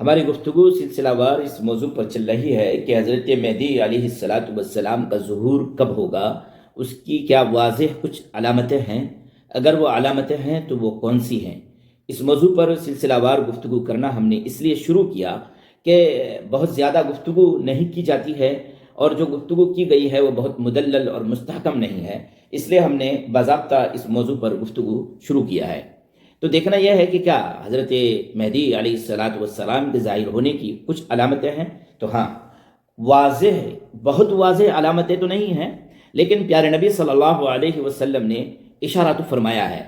ہماری گفتگو سلسلہ وار اس موضوع پر چل رہی ہے کہ حضرت مہدی علیہ الصلاۃ والسلام کا ظہور کب ہوگا، اس کی کیا واضح کچھ علامتیں ہیں، اگر وہ علامتیں ہیں تو وہ کون سی ہیں۔ اس موضوع پر سلسلہ وار گفتگو کرنا ہم نے اس لیے شروع کیا کہ بہت زیادہ گفتگو نہیں کی جاتی ہے، اور جو گفتگو کی گئی ہے وہ بہت مدلل اور مستحکم نہیں ہے، اس لیے ہم نے باضابطہ اس موضوع پر گفتگو شروع کیا ہے۔ تو دیکھنا یہ ہے کہ کیا حضرت مہدی علیہ الصلاۃ والسلام کے ظاہر ہونے کی کچھ علامتیں ہیں۔ تو ہاں، واضح، بہت واضح علامتیں تو نہیں ہیں، لیکن پیارے نبی صلی اللہ علیہ وسلم نے اشارہ تو فرمایا ہے۔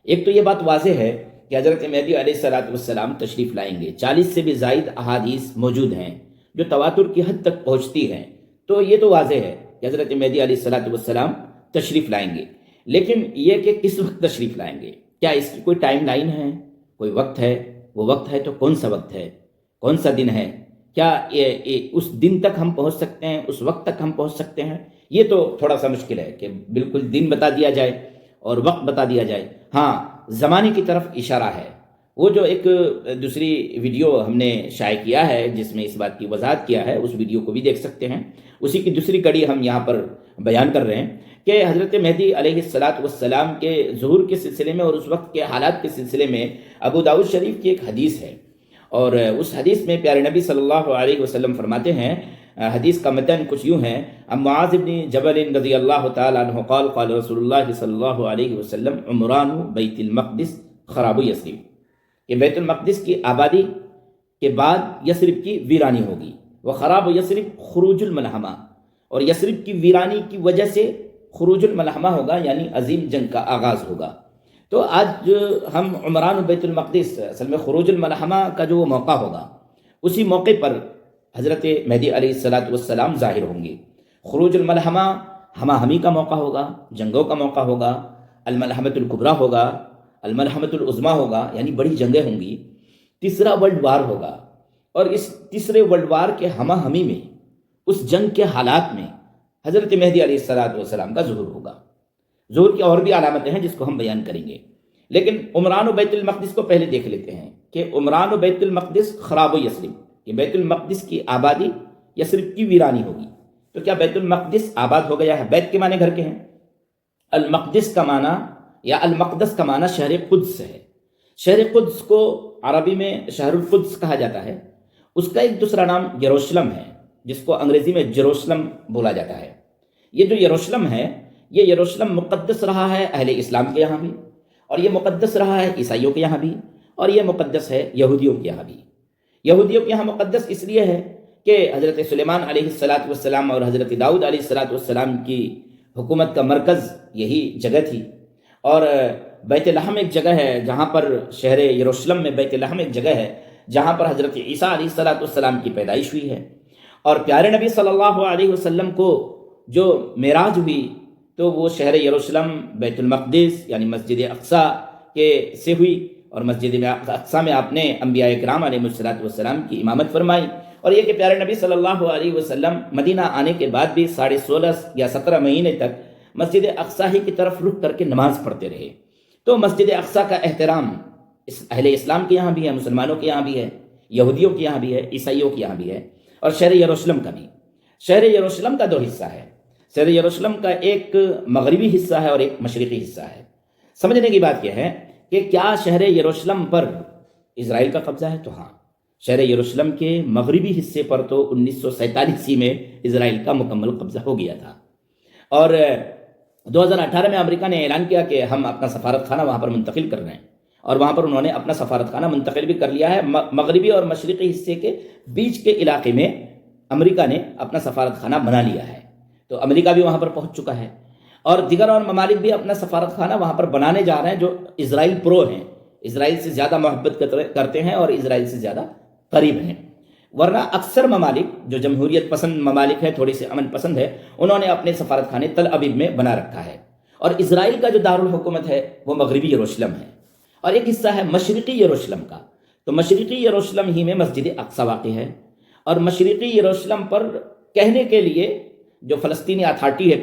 ایک تو یہ بات واضح ہے کہ حضرت مہدی علیہ الصلاۃ والسلام تشریف لائیں گے۔ 40 سے بھی زائد احادیث موجود ہیں جو تواتر کی حد تک پہنچتی ہیں، تو یہ تو واضح ہے کہ حضرت مہدی علیہ الصلاۃ والسلام تشریف لائیں گے۔ لیکن یہ کہ کس وقت تشریف لائیں گے، کیا اس کی کوئی ٹائم لائن ہے، کوئی وقت ہے؟ وہ وقت ہے تو کون سا وقت ہے، کون سا دن ہے؟ کیا اس دن تک ہم پہنچ سکتے ہیں، اس وقت تک ہم پہنچ سکتے ہیں؟ یہ تو تھوڑا سا مشکل ہے کہ بالکل دن بتا دیا جائے اور وقت بتا دیا جائے۔ ہاں، زمانے کی طرف اشارہ ہے۔ وہ جو ایک دوسری ویڈیو ہم نے شائع کیا ہے جس میں اس بات کی وضاحت کیا ہے، اس ویڈیو کو بھی دیکھ سکتے ہیں۔ اسی کی دوسری کڑی ہم یہاں پر بیان کر رہے ہیں کہ حضرت مہدی علیہ الصلاۃ والسلام کے ظہور کے سلسلے میں اور اس وقت کے حالات کے سلسلے میں ابو داؤد شریف کی ایک حدیث ہے، اور اس حدیث میں پیارے نبی صلی اللہ علیہ وسلم فرماتے ہیں، حدیث کا متن کچھ یوں ہے: ام معاذ بن جبل رضی اللہ تعالی عنہ قال قال رسول اللہ صلی اللہ علیہ وسلم عمران بیت المقدس خراب یثرب، کہ بیت المقدس کی آبادی کے بعد یثرب کی ویرانی ہوگی۔ وہ خراب یثرب خروج الملحمہ، اور یثرب کی ویرانی کی وجہ سے خروج الملحمہ ہوگا، یعنی عظیم جنگ کا آغاز ہوگا۔ تو آج ہم عمران بیت المقدس، اصل میں خروج الملحمہ کا جو موقع ہوگا، اسی موقع پر حضرت مہدی علیہ الصلاۃ والسلام ظاہر ہوں گے۔ خروج الملحمہ ہمہ ہمی کا موقع ہوگا، جنگوں کا موقع ہوگا، الملحمۃ الکبریٰ ہوگا، الملحمۃ العظمیٰ ہوگا، یعنی بڑی جنگیں ہوں گی۔ تیسرا ورلڈ وار ہوگا، اور اس تیسرے ورلڈ وار کے ہمہ ہمی میں، اس جنگ کے حالات میں حضرت مہدی علیہ الصلاۃ والسلام کا ظہور ہوگا۔ ظہور کی اور بھی علامتیں ہیں جس کو ہم بیان کریں گے، لیکن عمران و بیت المقدس کو پہلے دیکھ لیتے ہیں کہ عمران و بیت المقدس خراب و یثرب، کہ بیت المقدس کی آبادی یثرب کی ویرانی ہوگی۔ تو کیا بیت المقدس آباد ہو گیا ہے؟ بیت کے معنی گھر کے ہیں، المقدس کا معنی یا المقدس کا معنی شہر قدس ہے۔ شہر قدس کو عربی میں شہر القدس کہا جاتا ہے۔ اس کا ایک دوسرا نام یروشلم ہے، جس کو انگریزی میں جیروسلم بولا جاتا ہے۔ یہ جو یروشلم ہے، یہ یروشلم مقدس رہا ہے اہل اسلام کے یہاں بھی، اور یہ مقدس رہا ہے عیسائیوں کے یہاں بھی، اور یہ مقدس ہے یہودیوں کے یہاں بھی۔ یہودیوں کے یہاں مقدس اس لیے ہے کہ حضرت سلیمان علیہ الصلاۃ والسلام اور حضرت داؤد علیہ الصلاۃ والسلام کی حکومت کا مرکز یہی جگہ تھی، اور بیت لحم ایک جگہ ہے جہاں پر، شہر یروشلم میں بیت لحم ایک جگہ ہے جہاں پر حضرت عیسیٰ علیہ الصلاۃ والسلام کی پیدائش ہوئی ہے۔ اور پیارے نبی صلی اللہ علیہ وسلم کو جو معراج ہوئی تو وہ شہر یروشلم، بیت المقدس یعنی مسجد اقصیٰ کے سے ہوئی، اور مسجد اقصیٰ میں آپ نے انبیاء کرام علیہ الصلاۃ والسلام کی امامت فرمائی۔ اور یہ کہ پیارے نبی صلی اللہ علیہ وسلم مدینہ آنے کے بعد بھی 16.5 یا 17 مہینے تک مسجد اقصیٰ ہی کی طرف رخ کر کے نماز پڑھتے رہے۔ تو مسجد اقصیٰ کا احترام اہل اسلام کے یہاں بھی ہے، مسلمانوں کے یہاں بھی ہے، یہودیوں کے یہاں بھی ہے، عیسائیوں کے یہاں بھی ہے، اور شہر یروشلم کا بھی۔ شہر یروشلم کا 2 حصہ ہے۔ شہر یروشلم کا ایک مغربی حصہ ہے اور ایک مشرقی حصہ ہے۔ سمجھنے کی بات یہ ہے کہ کیا شہر یروشلم پر اسرائیل کا قبضہ ہے؟ تو ہاں، شہر یروشلم کے مغربی حصے پر تو 1947 میں اسرائیل کا مکمل قبضہ ہو گیا تھا، اور 2018 میں امریکہ نے اعلان کیا کہ ہم اپنا سفارت خانہ وہاں پر منتقل کر رہے ہیں، اور وہاں پر انہوں نے اپنا سفارت خانہ منتقل بھی کر لیا ہے۔ مغربی اور مشرقی حصے کے بیچ کے علاقے میں امریکہ نے اپنا سفارت خانہ بنا لیا ہے، تو امریکہ بھی وہاں پر پہنچ چکا ہے، اور دیگر اور ممالک بھی اپنا سفارت خانہ وہاں پر بنانے جا رہے ہیں، جو اسرائیل پرو ہیں، اسرائیل سے زیادہ محبت کرتے ہیں اور اسرائیل سے زیادہ قریب ہیں۔ ورنہ اکثر ممالک جو جمہوریت پسند ممالک ہیں، تھوڑی سے امن پسند ہے، انہوں نے اپنے سفارت خانے تل ابیب میں بنا رکھا ہے، اور اسرائیل کا جو دارالحکومت ہے وہ مغربی یروشلم ہے، اور ایک حصہ ہے مشرقی یروشلم کا۔ تو مشرقی یروشلم ہی میں مسجد اقصیٰ واقع ہے، اور مشرقی یروشلم پر کہنے کے لیے جو فلسطینی اتھارٹی ہے،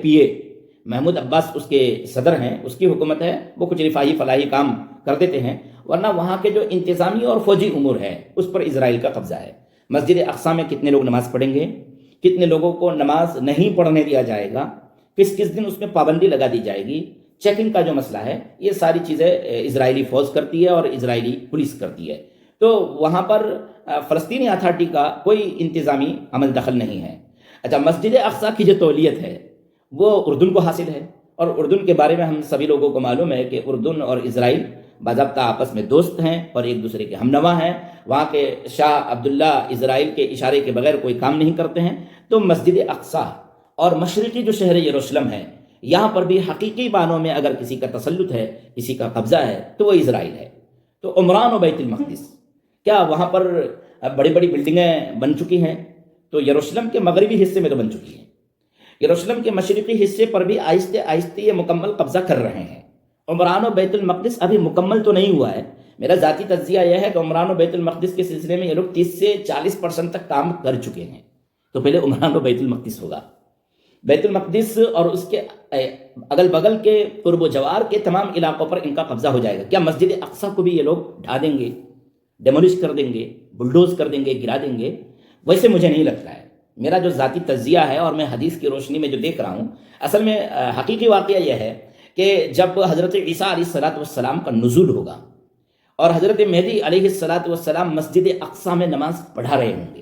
محمود عباس اس کے صدر ہیں، اس کی حکومت ہے، وہ کچھ رفاہی فلاحی کام کر دیتے ہیں، ورنہ وہاں کے جو انتظامی اور فوجی امور ہے اس پر اسرائیل کا قبضہ ہے۔ مسجد اقصیٰ میں کتنے لوگ نماز پڑھیں گے، کتنے لوگوں کو نماز نہیں پڑھنے دیا جائے گا، کس کس دن اس میں پابندی لگا دی جائے گی، چیکنگ کا جو مسئلہ ہے، یہ ساری چیزیں اسرائیلی فوج کرتی ہے اور اسرائیلی پولیس کرتی ہے۔ تو وہاں پر فلسطینی اتھارٹی کا کوئی انتظامی عمل دخل نہیں ہے۔ اچھا، مسجد اقصیٰ کی جو تولیت ہے وہ اردن کو حاصل ہے، اور اردن کے بارے میں ہم سبھی لوگوں کو معلوم ہے کہ اردن اور اسرائیل باضابطہ آپس میں دوست ہیں اور ایک دوسرے کے ہم نوا ہیں۔ وہاں کے شاہ عبداللہ اسرائیل کے اشارے کے بغیر کوئی کام نہیں کرتے ہیں۔ تو مسجد اقصیٰ اور مشرقی جو شہر یروشلم ہے، یہاں پر بھی حقیقی معنوں میں اگر کسی کا تسلط ہے، کسی کا قبضہ ہے، تو وہ اسرائیل ہے۔ تو عمران و بیت المقدس، کیا وہاں پر بڑی بڑی بلڈنگیں بن چکی ہیں؟ تو یروشلم کے مغربی حصے میں تو بن چکی ہیں۔ یروشلم کے مشرقی حصے پر بھی آہستہ آہستہ یہ مکمل قبضہ کر رہے ہیں۔ عمران و بیت المقدس ابھی مکمل تو نہیں ہوا ہے۔ میرا ذاتی تجزیہ یہ ہے کہ عمران و بیت المقدس کے سلسلے میں یہ لوگ 30 سے 40% تک کام کر چکے ہیں۔ تو پہلے عمران و بیت المقدس ہوگا۔ بیت المقدس اور اس کے اگل بغل کے قرب و جوار کے تمام علاقوں پر ان کا قبضہ ہو جائے گا۔ کیا مسجد اقصیٰ کو بھی یہ لوگ ڈھا دیں گے، ڈیمولش کر دیں گے، بلڈوز کر دیں گے، گرا دیں گے؟ ویسے مجھے نہیں لگتا ہے۔ میرا جو ذاتی تجزیہ ہے اور میں حدیث کی روشنی میں جو دیکھ رہا ہوں، اصل میں حقیقی واقعہ یہ ہے کہ جب حضرت عیسیٰ علیہ السلام کا نزول ہوگا اور حضرت مہدی علیہ السلام مسجد اقصیٰ میں نماز پڑھا رہے ہوں گے،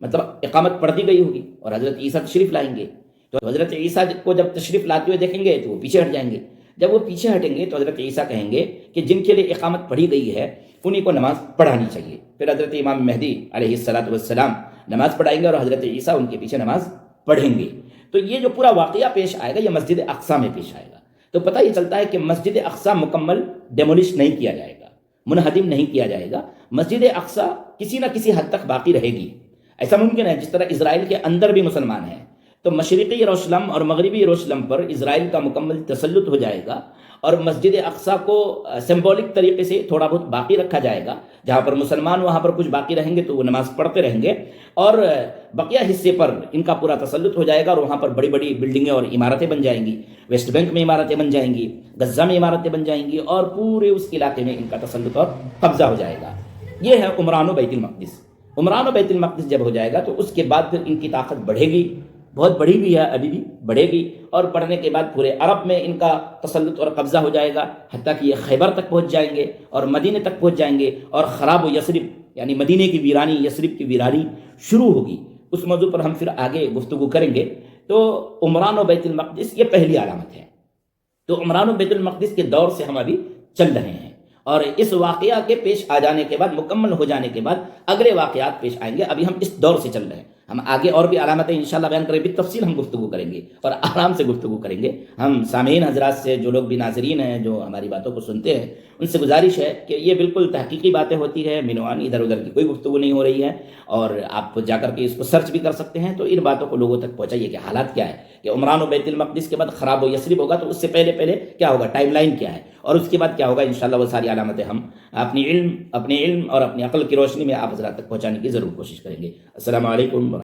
مطلب اقامت پڑھ دی گئی ہوگی اور حضرت عیسیٰ تشریف لائیں گے، تو حضرت عیسیٰ کو جب تشریف لاتے ہوئے دیکھیں گے تو وہ پیچھے ہٹ جائیں گے۔ جب وہ پیچھے ہٹیں گے تو حضرت عیسیٰ کہیں گے کہ جن کے لیے اقامت پڑھی گئی ہے انہی کو نماز پڑھانی چاہیے۔ پھر حضرت امام مہدی علیہ السلام نماز پڑھائیں گے اور حضرت عیسیٰ ان کے پیچھے نماز پڑھیں گے۔ تو یہ جو پورا واقعہ پیش آئے گا یہ مسجد اقصیٰ میں پیش آئے گا۔ تو پتہ یہ چلتا ہے کہ مسجد اقصیٰ مکمل ڈیمولش نہیں کیا جائے گا، منہدم نہیں کیا جائے گا۔ مسجد اقصیٰ کسی نہ کسی حد تک باقی رہے گی۔ ایسا ممکن ہے جس طرح اسرائیل کے اندر بھی مسلمان ہیں، تو مشرقی یروشلم اور مغربی یروشلم پر اسرائیل کا مکمل تسلط ہو جائے گا، اور مسجد اقصیٰ کو سمبولک طریقے سے تھوڑا بہت باقی رکھا جائے گا۔ جہاں پر مسلمان وہاں پر کچھ باقی رہیں گے تو وہ نماز پڑھتے رہیں گے، اور بقیہ حصے پر ان کا پورا تسلط ہو جائے گا، اور وہاں پر بڑی بڑی بلڈنگیں اور عمارتیں بن جائیں گی۔ ویسٹ بینک میں عمارتیں بن جائیں گی، غزہ میں عمارتیں بن جائیں گی، اور پورے اس علاقے میں ان کا تسلط اور قبضہ ہو جائے گا۔ یہ ہے عمران و بیت المقدس۔ عمران و بیت المقدس جب ہو جائے گا تو اس کے بعد پھر ان کی طاقت بڑھے گی، بہت بڑی بھی ہے، ابھی بھی بڑھے گی، اور بڑھنے کے بعد پورے عرب میں ان کا تسلط اور قبضہ ہو جائے گا، حتیٰ کہ یہ خیبر تک پہنچ جائیں گے اور مدینے تک پہنچ جائیں گے، اور خراب و یثرب یعنی مدینے کی ویرانی، یثرب کی ویرانی شروع ہوگی۔ اس موضوع پر ہم پھر آگے گفتگو کریں گے۔ تو عمران و بیت المقدس یہ پہلی علامت ہے۔ تو عمران و بیت المقدس کے دور سے ہم ابھی چل رہے ہیں، اور اس واقعہ کے پیش آ جانے کے بعد، مکمل ہو جانے کے بعد اگلے واقعات پیش آئیں گے۔ ابھی ہم اس دور سے چل رہے ہیں، ہم آگے اور بھی علامتیں انشاءاللہ بیان کریں گے، تفصیل ہم گفتگو کریں گے اور آرام سے گفتگو کریں گے۔ ہم سامعین حضرات سے، جو لوگ بھی ناظرین ہیں، جو ہماری باتوں کو سنتے ہیں، ان سے گزارش ہے کہ یہ بالکل تحقیقی باتیں ہوتی ہے، منوان ادھر ادھر کی کوئی گفتگو نہیں ہو رہی ہے، اور آپ جا کر کے اس کو سرچ بھی کر سکتے ہیں۔ تو ان باتوں کو لوگوں تک پہنچائیے کہ حالات کیا ہے، کہ عمران و بیت المقدس کے بعد خراب و یثرب ہوگا، تو اس سے پہلے کیا ہوگا، ٹائم لائن کیا ہے، اور اس کے بعد کیا ہوگا، انشاءاللہ وہ ساری علامتیں ہم اپنے علم اور اپنی عقل کی روشنی میں آپ حضرات تک پہنچانے کی ضرور کوشش کریں گے۔ السلام علیکم۔